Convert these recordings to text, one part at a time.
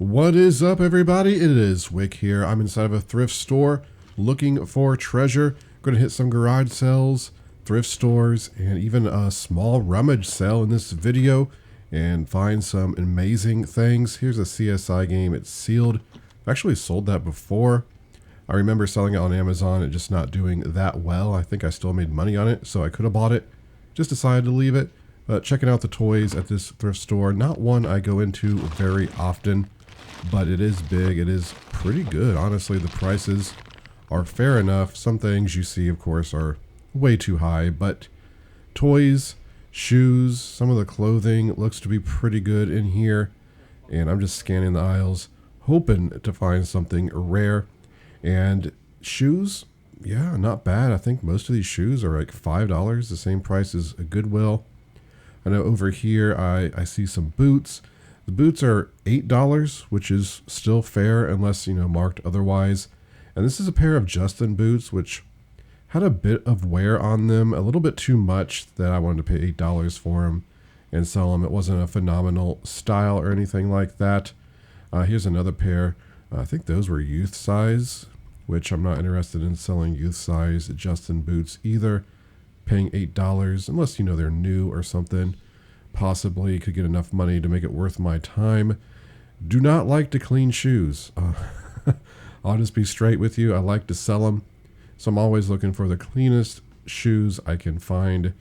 What is up, everybody? It is Wick here. I'm inside of a thrift store looking for treasure. Going to hit some garage sales, thrift stores, and even a small rummage sale in this video and find some amazing things. Here's a CSI game. It's sealed. I've actually sold that before. I remember selling it on Amazon and just not doing that well. I think I still made money on it, so I could have bought it. Just decided to leave it. But checking out the toys at this thrift store, not one I go into very often, but it is big. It is pretty good. Honestly, the prices are fair enough. Some things you see, of course, are way too high, but toys, shoes, some of the clothing looks to be pretty good in here. And I'm just scanning the aisles, hoping to find something rare. And shoes, yeah, not bad. I think most of these shoes are like $5, the same price as a Goodwill. I know over here I see some boots. The boots are $8, which is still fair unless, marked otherwise. And this is a pair of Justin boots, which had a bit of wear on them, a little bit too much that I wanted to pay $8 for them and sell them. It wasn't a phenomenal style or anything like that. Here's another pair. I think those were youth size, which I'm not interested in selling youth size Justin boots either. Paying $8, unless they're new or something. Possibly could get enough money to make it worth my time. Do not like to clean shoes. I'll just be straight with you. I like to sell them. So I'm always looking for the cleanest shoes I can find.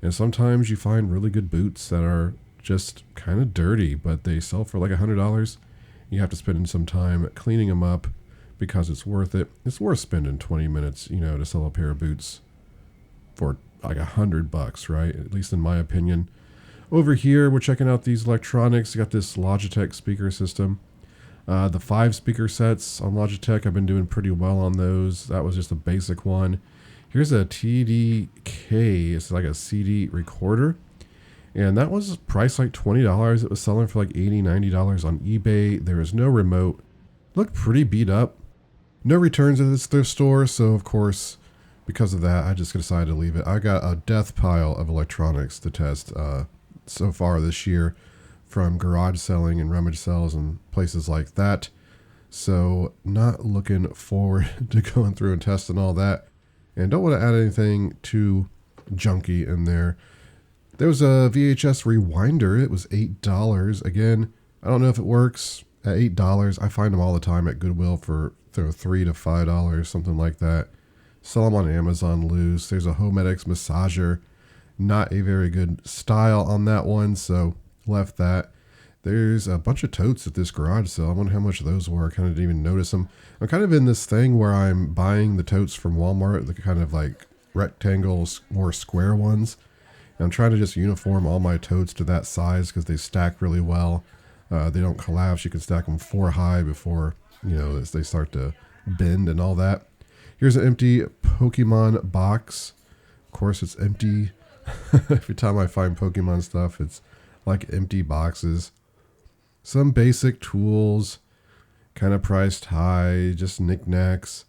And sometimes you find really good boots that are just kind of dirty, but they sell for like $100. You have to spend some time cleaning them up because it's worth it. It's worth spending 20 minutes, to sell a pair of boots for like $100, right? At least in my opinion. Over here, we're checking out these electronics. You got this Logitech speaker system. The 5 speaker sets on Logitech, I've been doing pretty well on those. That was just a basic one. Here's a TDK. It's like a CD recorder. And that was priced like $20. It was selling for like $80, $90 on eBay. There was no remote. Looked pretty beat up. No returns at this thrift store, so of course, because of that, I just decided to leave it. I got a death pile of electronics to test so far this year from garage selling and rummage sales and places like that. So not looking forward to going through and testing all that. And don't want to add anything too junky in there. There was a VHS rewinder. It was $8. Again, I don't know if it works at $8. I find them all the time at Goodwill for $3 to $5, something like that. Sell them on Amazon loose. There's a Homedics massager. Not a very good style on that one, so left that. There's a bunch of totes at this garage sale. I wonder how much those were. I kind of didn't even notice them. I'm kind of in this thing where I'm buying the totes from Walmart, the kind of like rectangles or square ones. And I'm trying to just uniform all my totes to that size because they stack really well. They don't collapse. You can stack them 4 high before, as they start to bend and all that. Here's an empty Pokemon box. Of course, it's empty. Every time I find Pokemon stuff, it's like empty boxes. Some basic tools, kind of priced high, just knickknacks.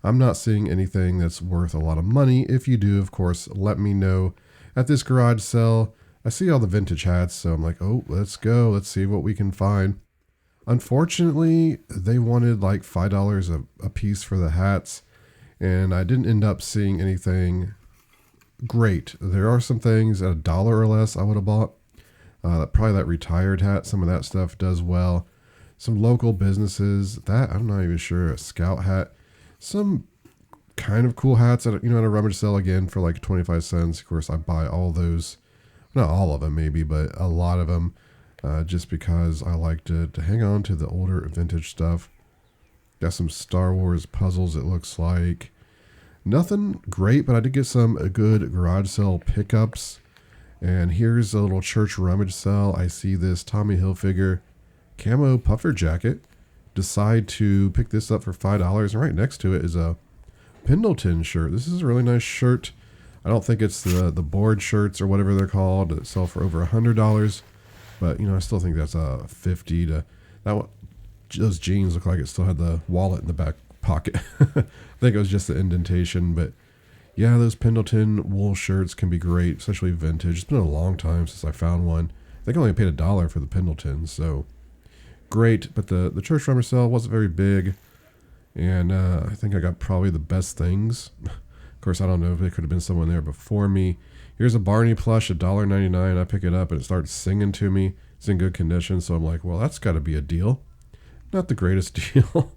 I'm not seeing anything that's worth a lot of money. If you do, of course, let me know. At this garage sale, I see all the vintage hats, so I'm like, oh, let's go. Let's see what we can find. Unfortunately, they wanted like $5 a piece for the hats, and I didn't end up seeing anything great. There are some things at $1 or less I would have bought. Probably that retired hat, some of that stuff does well. Some local businesses, that I'm not even sure, a scout hat. Some kind of cool hats at a rummage sale again for like 25 cents. Of course, I buy all those, not all of them maybe, but a lot of them, just because I like to hang on to the older vintage stuff. Got some Star Wars puzzles, it looks like. Nothing great, but I did get some good garage sale pickups. And here's a little church rummage sale. I see this Tommy Hilfiger camo puffer jacket. Decide to pick this up for $5. And right next to it is a Pendleton shirt. This is a really nice shirt. I don't think it's the board shirts or whatever they're called that sell for over $100. But, I still think that's a 50 to that one. Those jeans look like it still had the wallet in the back pocket. I think it was just the indentation, but yeah, those Pendleton wool shirts can be great, especially vintage. It's been a long time since I found one. I think I only paid $1 for the Pendleton, so great, but the church rummer sale wasn't very big. And I think I got probably the best things. Of course, I don't know if there could have been someone there before me. Here's a Barney plush, $1.99. I pick it up and it starts singing to me. It's in good condition, so I'm like, well, that's got to be a deal. Not the greatest deal,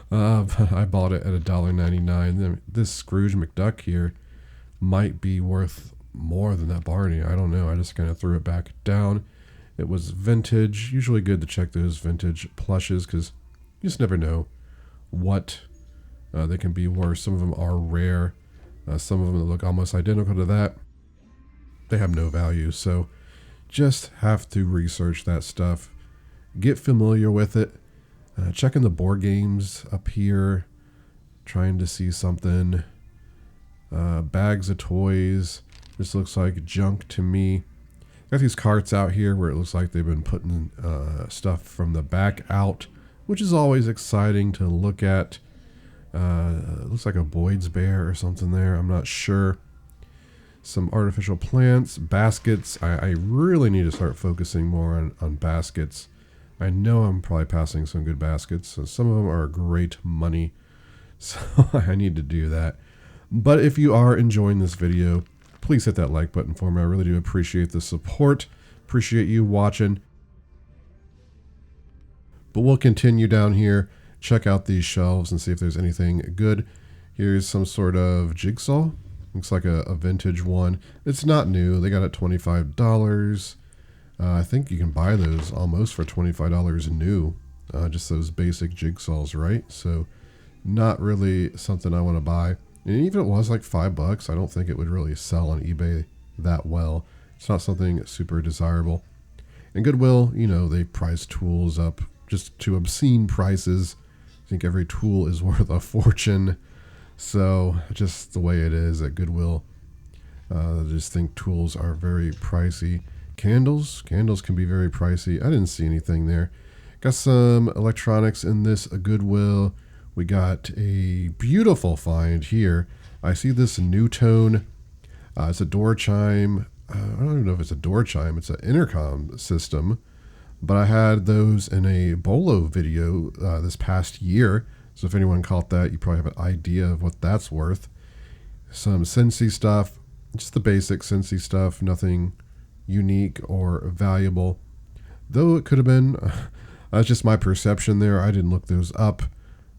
but I bought it at $1.99. This Scrooge McDuck here might be worth more than that Barney. I don't know. I just kind of threw it back down. It was vintage. Usually good to check those vintage plushes because you just never know what they can be worth. Some of them are rare. Some of them that look almost identical to that, they have no value. So just have to research that stuff. Get familiar with it. Checking the board games up here. Trying to see something. Bags of toys. This looks like junk to me. Got these carts out here where it looks like they've been putting stuff from the back out, which is always exciting to look at. It looks like a Boyd's bear or something there. I'm not sure. Some artificial plants, baskets. I really need to start focusing more on baskets. I know I'm probably passing some good baskets. So some of them are great money. So I need to do that. But if you are enjoying this video, please hit that like button for me. I really do appreciate the support. Appreciate you watching. But we'll continue down here, check out these shelves and see if there's anything good. Here's some sort of jigsaw. Looks like a vintage one. It's not new. They got it $25. I think you can buy those almost for $25 new. Just those basic jigsaws, right? So not really something I want to buy. And even if it was like $5, I don't think it would really sell on eBay that well. It's not something super desirable. And Goodwill, you know, they price tools up just to obscene prices. I think every tool is worth a fortune. So just the way it is at Goodwill. I just think tools are very pricey. Candles can be very pricey. I didn't see anything there. Got some electronics in this Goodwill. We got a beautiful find here. I see this new tone. It's a door chime. I don't even know if it's a door chime. It's an intercom system. But I had those in a Bolo video this past year. So if anyone caught that, you probably have an idea of what that's worth. Some Scentsy stuff. Just the basic Scentsy stuff. Nothing unique or valuable. Though it could have been. That's just my perception there. I didn't look those up.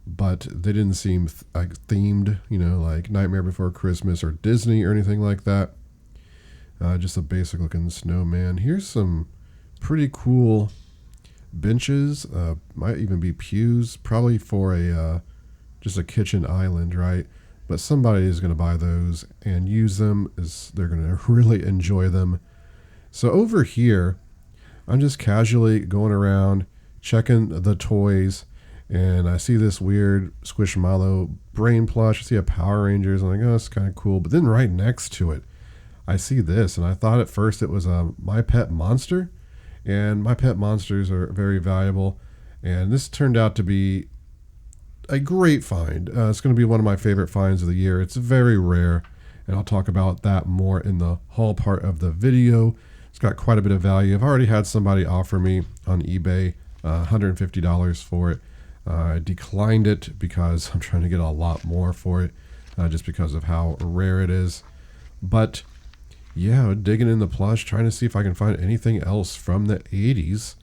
But they didn't seem like themed, you know, like Nightmare Before Christmas or Disney or anything like that. Just a basic looking snowman. Here's some pretty cool benches. Might even be pews, probably for a just a kitchen island, right? But somebody is going to buy those and use them. They're going to really enjoy them. So over here, I'm just casually going around checking the toys. And I see this weird Squishmallow brain plush. I see a Power Rangers. I'm like, oh, that's kind of cool. But then right next to it, I see this. And I thought at first it was a My Pet Monster. And My Pet Monsters are very valuable. And this turned out to be a great find. It's going to be one of my favorite finds of the year. It's very rare. And I'll talk about that more in the haul part of the video. It's got quite a bit of value. I've already had somebody offer me on eBay $150 for it. I declined it because I'm trying to get a lot more for it, just because of how rare it is. But yeah, digging in the plush, trying to see if I can find anything else from the 80s.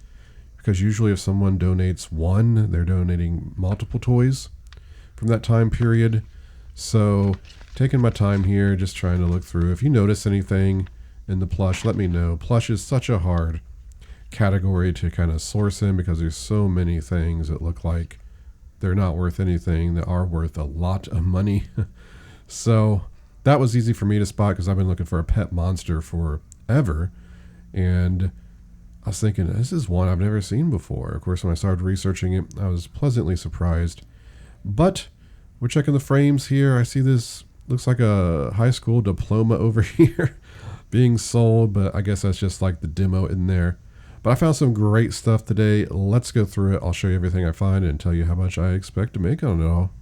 Because usually if someone donates one, they're donating multiple toys from that time period. So taking my time here, just trying to look through. If you notice anything in the plush, let me know. Plush is such a hard category to kind of source in because there's so many things that look like they're not worth anything that are worth a lot of money. So that was easy for me to spot because I've been looking for a pet monster forever. And I was thinking, this is one I've never seen before. Of course, when I started researching it, I was pleasantly surprised. But we're checking the frames here. I see this looks like a high school diploma over here being sold, but I guess that's just like the demo in there. But I found some great stuff today. Let's go through it. I'll show you everything I find and tell you how much I expect to make on it all.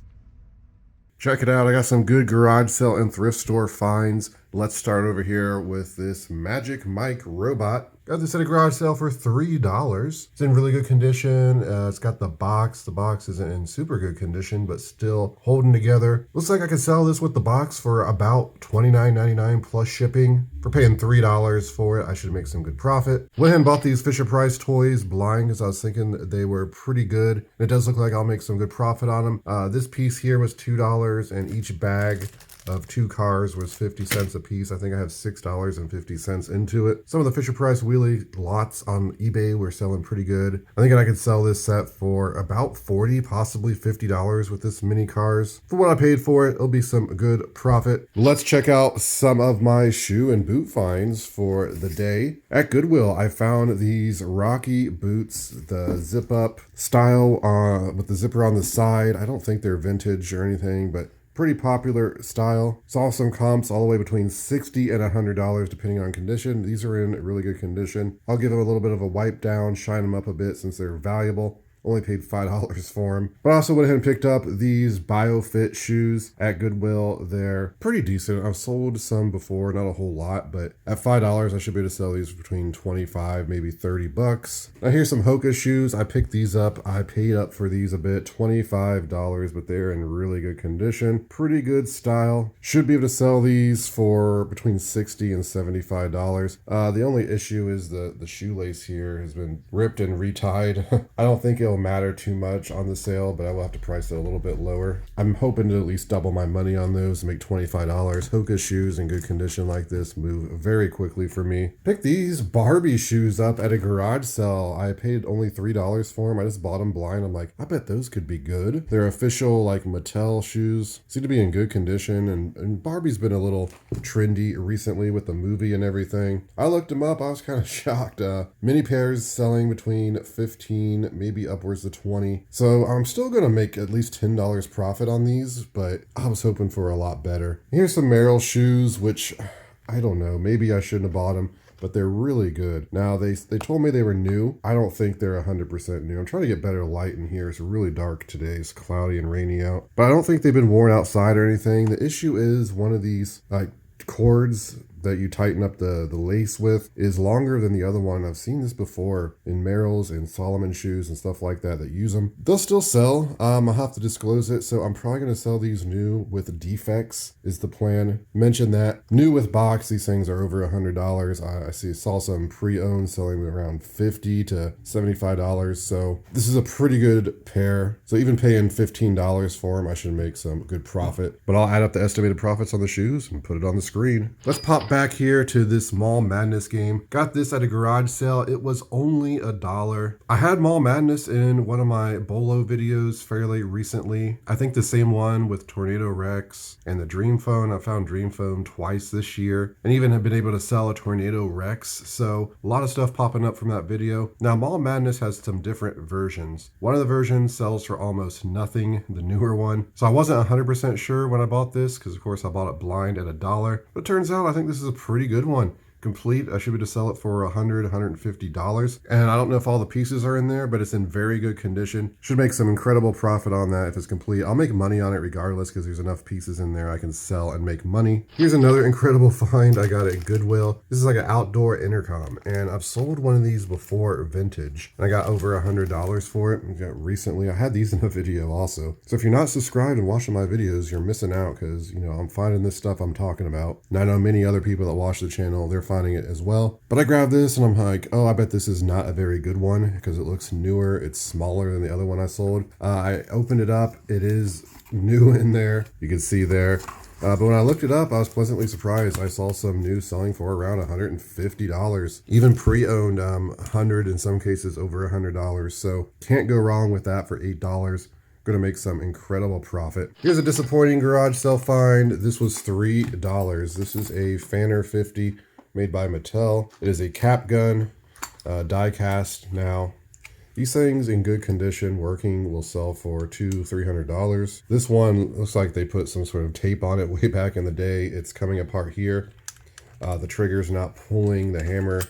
Check it out. I got some good garage sale and thrift store finds. Let's start over here with this Magic Mike robot. Got this at a garage sale for $3. It's in really good condition. It's got the box. The box isn't in super good condition, but still holding together. Looks like I could sell this with the box for about $29.99 plus shipping. For paying $3 for it, I should make some good profit. Went ahead and bought these Fisher-Price toys blind because I was thinking they were pretty good. And it does look like I'll make some good profit on them. This piece here was $2, and each bag of 2 cars was 50 cents a piece. I think I have $6.50 into it. Some of the Fisher-Price wheelie lots on eBay were selling pretty good. I think I could sell this set for about $40, possibly $50 with this mini cars. For what I paid for it, it'll be some good profit. Let's check out some of my shoe and boot finds for the day. At Goodwill, I found these Rocky boots, the zip up style with the zipper on the side. I don't think they're vintage or anything, but pretty popular style. Saw some comps all the way between $60 and $100 depending on condition. These are in really good condition. I'll give them a little bit of a wipe down, shine them up a bit since they're valuable. Only paid $5 for them. But I also went ahead and picked up these BioFit shoes at Goodwill. They're pretty decent. I've sold some before, not a whole lot, but at $5, I should be able to sell these between 25, maybe $30. Now here's some Hoka shoes. I picked these up. I paid up for these a bit, $25, but they're in really good condition. Pretty good style. Should be able to sell these for between $60 and $75. The only issue is the shoelace here has been ripped and retied. I don't think it'll matter too much on the sale, but I will have to price it a little bit lower. I'm hoping to at least double my money on those and make $25. Hoka shoes in good condition like this move very quickly for me. Picked these Barbie shoes up at a garage sale. I paid only $3 for them. I just bought them blind. I'm like, I bet those could be good. They're official like Mattel shoes. Seem to be in good condition, and Barbie's been a little trendy recently with the movie and everything. I looked them up. I was kind of shocked. Mini pairs selling between 15, maybe upwards to 20. So I'm still going to make at least $10 profit on these, but I was hoping for a lot better. Here's some Merrell shoes, which I don't know, maybe I shouldn't have bought them, but they're really good. Now they told me they were new. I don't think they're 100% new. I'm trying to get better light in here. It's really dark today. It's cloudy and rainy out, but I don't think they've been worn outside or anything. The issue is one of these cords that you tighten up the lace with is longer than the other one. I've seen this before in Merrell's and Solomon shoes and stuff like that use them. They'll still sell. I'll have to disclose it. So I'm probably going to sell these new with defects is the plan. Mention that. New with box, these things are over $100. I saw some pre-owned selling around $50 to $75. So this is a pretty good pair. So even paying $15 for them, I should make some good profit. But I'll add up the estimated profits on the shoes and put it on the screen. Let's pop back here to this Mall Madness game. Got this at a garage sale. It was only $1. I had Mall Madness in one of my Bolo videos fairly recently. I think the same one with Tornado Rex and the Dream Phone. I found Dream Phone twice this year and even have been able to sell a Tornado Rex. So a lot of stuff popping up from that video. Now Mall Madness has some different versions. One of the versions sells for almost nothing, the newer one. So I wasn't 100% sure when I bought this because of course I bought it blind at $1. But it turns out I think this is a pretty good one. Complete. I should be able to sell it for $100, $150. And I don't know if all the pieces are in there, but it's in very good condition. Should make some incredible profit on that if it's complete. I'll make money on it regardless because there's enough pieces in there I can sell and make money. Here's another incredible find I got at Goodwill. This is like an outdoor intercom, and I've sold one of these before vintage. And I got over $100 for it. Recently, I had these in a video also. So if you're not subscribed and watching my videos, you're missing out because, you know, I'm finding this stuff I'm talking about. And I know many other people that watch the channel, they're finding it as well. But I grabbed this and I'm like, oh, I bet this is not a very good one because it looks newer. It's smaller than the other one I sold. I opened it up. It is new in there. You can see there. But when I looked it up, I was pleasantly surprised. I saw some new selling for around $150. Even pre-owned, 100 in some cases over $100. So can't go wrong with that for $8. Gonna make some incredible profit. Here's a disappointing garage sale find. This was $3. This is a Fanner 50 made by Mattel. It is a cap gun, die cast. Now, these things in good condition, working, will sell for $200-300. This one looks like they put some sort of tape on it way back in the day. It's coming apart here. The trigger's not pulling, the hammer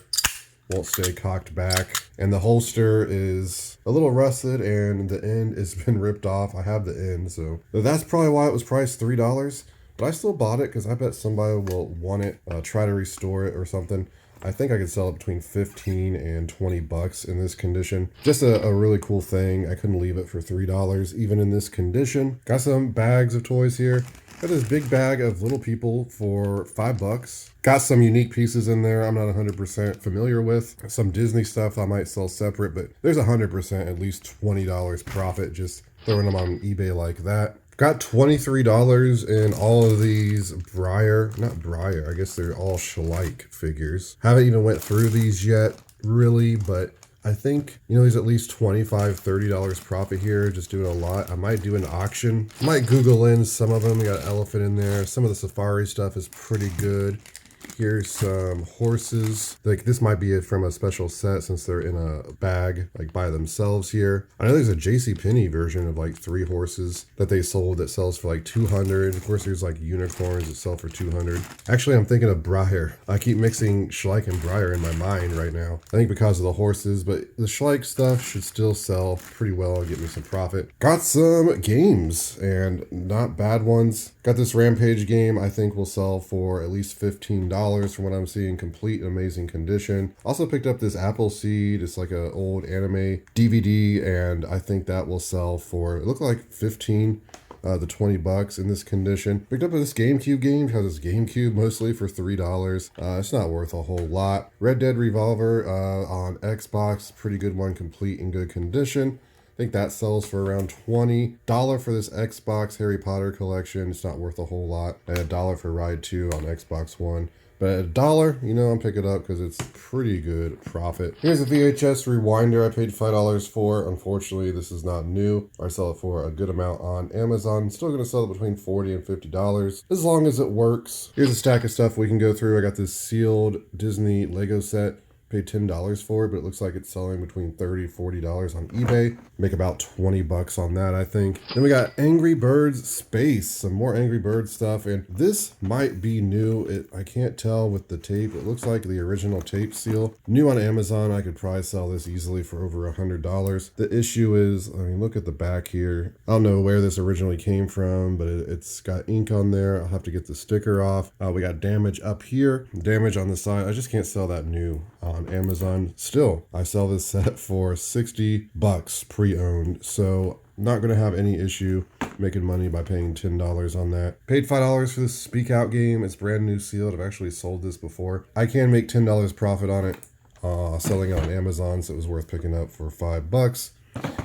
won't stay cocked back, and the holster is a little rusted and the end has been ripped off. I have the end, so that's probably why it was priced $3, but I still bought it because I bet somebody will want it, try to restore it or something. I think I could sell it between 15 and 20 bucks in this condition. Just a really cool thing. I couldn't leave it for $3 even in this condition. Got some bags of toys here. Got this big bag of Little People for $5. Got some unique pieces in there I'm not 100% familiar with. Some Disney stuff I might sell separate, but there's 100% at least $20 profit just throwing them on eBay like that. Got $23 in all of these I guess they're all Schleich figures. Haven't even went through these yet, really, but I think, there's at least $25, $30 profit here, just doing a lot. I might do an auction. I might Google in some of them. We got an elephant in there. Some of the safari stuff is pretty good. Here's some horses. Like, this might be from a special set since they're in a bag, like, by themselves here. I know there's a JCPenney version of, like, 3 horses that they sold that sells for, like, $200. Of course, there's, like, unicorns that sell for $200. Actually, I'm thinking of Breyer. I keep mixing Schleich and Breyer in my mind right now. I think because of the horses, but the Schleich stuff should still sell pretty well and get me some profit. Got some games, and not bad ones. Got this Rampage game I think will sell for at least $15 from what I'm seeing, complete amazing condition. Also picked up this Appleseed. It's like an old anime DVD, and I think that will sell for, it looked like 15 the 20 bucks in this condition. Picked up this GameCube game because it's GameCube mostly for $3. It's not worth a whole lot. Red Dead Revolver on Xbox, pretty good one, complete in good condition. I think that sells for around $20 for this Xbox Harry Potter collection. It's not worth a whole lot. And $1 for Ride 2 on Xbox One. But at $1, I'm picking it up because it's pretty good profit. Here's a VHS rewinder I paid $5 for. Unfortunately, this is not new. I sell it for a good amount on Amazon. Still going to sell it between $40 and $50 as long as it works. Here's a stack of stuff we can go through. I got this sealed Disney Lego set. Paid $10 for it, but it looks like it's selling between $30 and $40 on eBay. Make about 20 bucks on that, I think. Then we got Angry Birds Space, some more Angry Birds stuff, and this might be new. I can't tell with the tape. It looks like the original tape seal. New on Amazon, I could probably sell this easily for over $100. The issue is, look at the back here. I don't know where this originally came from, but it's got ink on there. I'll have to get the sticker off. We got damage up here, damage on the side. I just can't sell that new on Amazon. Still, I sell this set for 60 bucks pre-owned, so not going to have any issue making money by paying $10 on that. Paid $5 for this Speak Out game. It's brand new sealed. I've actually sold this before. I can make $10 profit on it selling it on Amazon, so it was worth picking up for $5.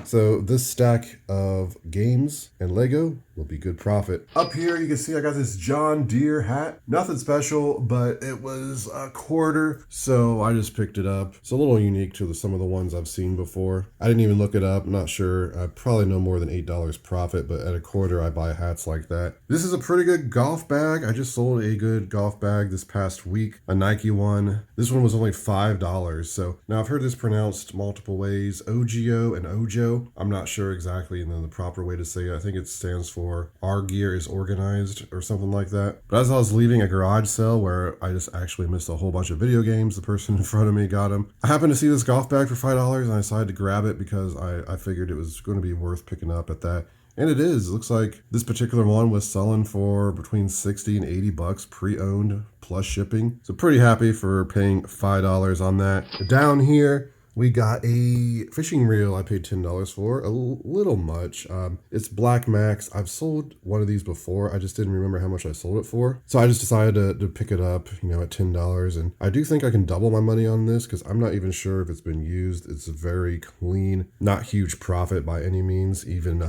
So this stack of games and Lego will be good profit. Up here you can see I got this John Deere hat. Nothing special, but it was a quarter, so I just picked it up. It's a little unique to some of the ones I've seen before. I didn't even look it up. I'm not sure. I probably no more than $8 profit, but at a quarter I buy hats like that. This is a pretty good golf bag. I just sold a good golf bag this past week, a Nike one. This one was only $5. So now I've heard this pronounced multiple ways, OGO and Ojo. I'm not sure exactly the proper way to say it. I think it stands for Our Gear is Organized or something like that. But as I was leaving a garage sale where I just actually missed a whole bunch of video games, the person in front of me got them. I happened to see this golf bag for $5 and I decided to grab it because I figured it was going to be worth picking up at that. And it is. It looks like this particular one was selling for between 60 and 80 bucks pre-owned plus shipping. So pretty happy for paying $5 on that. Down here, we got a fishing reel I paid $10 for, a little much. It's Black Max. I've sold one of these before. I just didn't remember how much I sold it for. So I just decided to pick it up, at $10. And I do think I can double my money on this because I'm not even sure if it's been used. It's very clean, not huge profit by any means. Even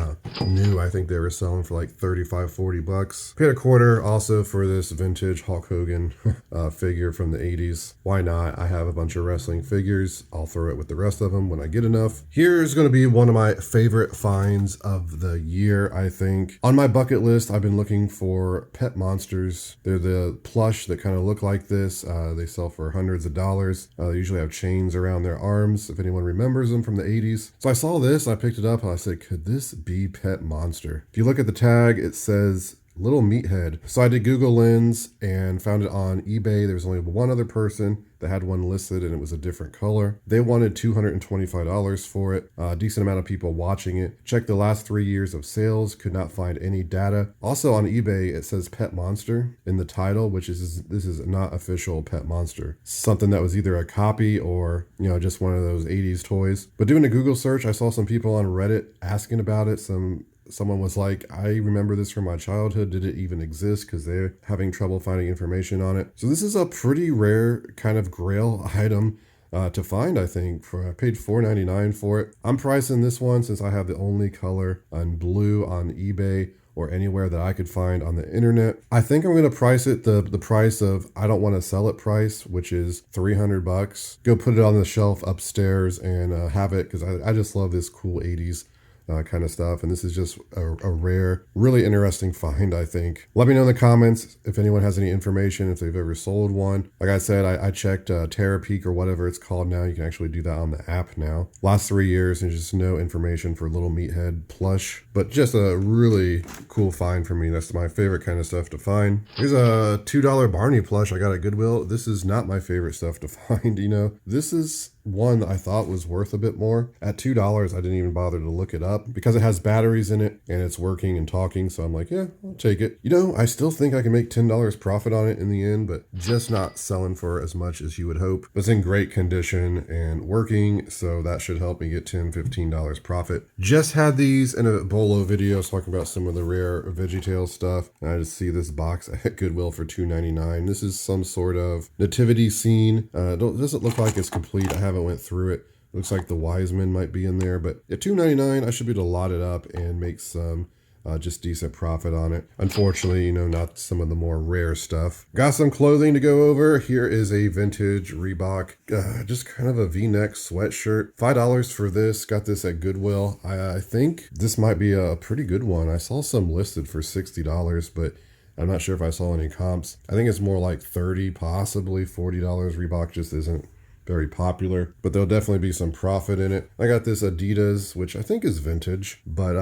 new, I think they were selling for like 35, 40 bucks. Paid a quarter also for this vintage Hulk Hogan figure from the 80s. Why not? I have a bunch of wrestling figures. I'll throw it with the rest of them when I get enough. Here's going to be one of my favorite finds of the year, I think. On my bucket list, I've been looking for pet monsters. They're the plush that kind of look like this. They sell for hundreds of dollars. They usually have chains around their arms, if anyone remembers them from the 80s. So I saw this, I picked it up, and I said, could this be pet monster? If you look at the tag, it says Little Meathead. So I did Google Lens and found it on eBay. There was only one other person They had one listed and it was a different color. They wanted $225 for it. A decent amount of people watching it. Checked the last 3 years of sales, could not find any data. Also on eBay, it says Pet Monster in the title, which is, this is not official Pet Monster. Something that was either a copy or, you know, just one of those 80s toys. But doing a Google search, I saw some people on Reddit asking about it. Someone was like, I remember this from my childhood. Did it even exist? Because they're having trouble finding information on it. So this is a pretty rare kind of grail item to find, I think. I paid $4.99 for it. I'm pricing this one, since I have the only color on blue on eBay or anywhere that I could find on the internet. I think I'm going to price it the price of I don't want to sell it price, which is $300. Go put it on the shelf upstairs and have it, because I just love this cool 80s kind of stuff. And this is just a rare, really interesting find, I think. Let me know in the comments if anyone has any information, if they've ever sold one. Like I said, I checked Terapeak or whatever it's called now. You can actually do that on the app now. Last 3 years, there's just no information for Little Meathead plush, but just a really cool find for me. That's my favorite kind of stuff to find. Here's a $2 Barney plush I got at Goodwill. This is not my favorite stuff to find, you know. This is one that I thought was worth a bit more. At $2, I didn't even bother to look it up because it has batteries in it and it's working and talking. So I'm like, yeah, I'll take it. You know, I still think I can make $10 profit on it in the end, but just not selling for as much as you would hope. But it's in great condition and working, so that should help me get $10, $15 profit. Just had these in a Bolo video talking about some of the rare VeggieTales stuff. And I just see this box at Goodwill for $2.99. This is some sort of nativity scene. Doesn't look like it's complete. I haven't went through it. Looks like the wise men might be in there, but at $2.99, I should be able to lot it up and make some just decent profit on it. Unfortunately, you know, not some of the more rare stuff. Got some clothing to go over. Here is a vintage Reebok, just kind of a V-neck sweatshirt. $5 for this. Got this at Goodwill. I think this might be a pretty good one. I saw some listed for $60, but I'm not sure if I saw any comps. I think it's more like $30, possibly $40. Reebok just isn't very popular, but there'll definitely be some profit in it. I got this Adidas, which I think is vintage, but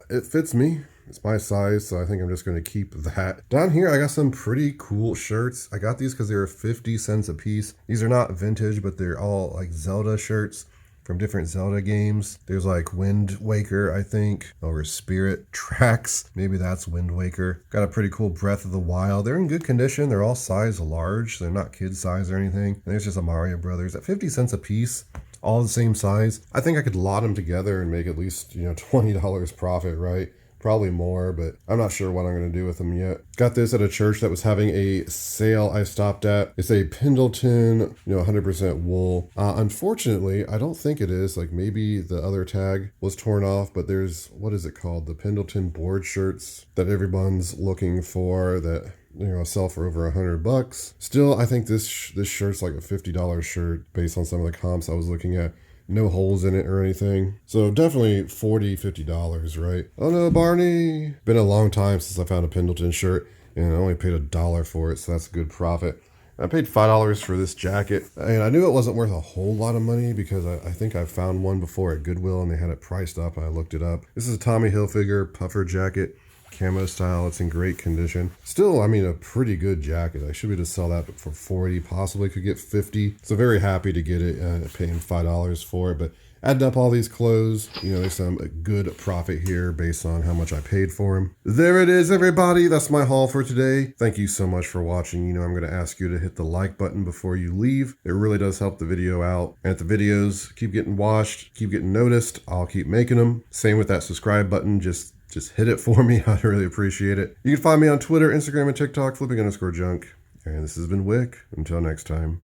it fits me. It's my size, so I think I'm just going to keep that. Down here, I got some pretty cool shirts. I got these because they were 50 cents a piece. These are not vintage, but they're all like Zelda shirts from different Zelda games. There's like Wind Waker, I think, or Spirit Tracks. Maybe that's Wind Waker. Got a pretty cool Breath of the Wild. They're in good condition. They're all size large. They're not kid size or anything. And there's just a Mario Brothers at 50 cents a piece. All the same size. I think I could lot them together and make at least, you know, $20 profit, right? Probably more, but I'm not sure what I'm going to do with them yet. Got this at a church that was having a sale I stopped at. It's a Pendleton, you know, 100% wool. Unfortunately, I don't think it is. Like maybe the other tag was torn off, but there's, what is it called? The Pendleton board shirts that everyone's looking for that, you know, sell for over $100. Still, I think this shirt's like a $50 shirt based on some of the comps I was looking at. No holes in it or anything. So definitely $40, $50, right? Oh no, Barney. Been a long time since I found a Pendleton shirt and I only paid $1 for it, so that's a good profit. I paid $5 for this jacket, and I knew it wasn't worth a whole lot of money because I think I found one before at Goodwill and they had it priced up. I looked it up. This is a Tommy Hilfiger puffer jacket. Camo style. It's in great condition. Still, I mean, a pretty good jacket. I should be able to sell that for 40, possibly could get 50. So very happy to get it, paying $5 for it. But adding up all these clothes, you know, there's some good profit here based on how much I paid for them. There it is, everybody. That's my haul for today. Thank you so much for watching. You know, I'm going to ask you to hit the like button before you leave. It really does help the video out. And if the videos keep getting watched, keep getting noticed, I'll keep making them. Same with that subscribe button. Just hit it for me. I'd really appreciate it. You can find me on Twitter, Instagram, and TikTok, flipping_junk. And this has been Wick. Until next time.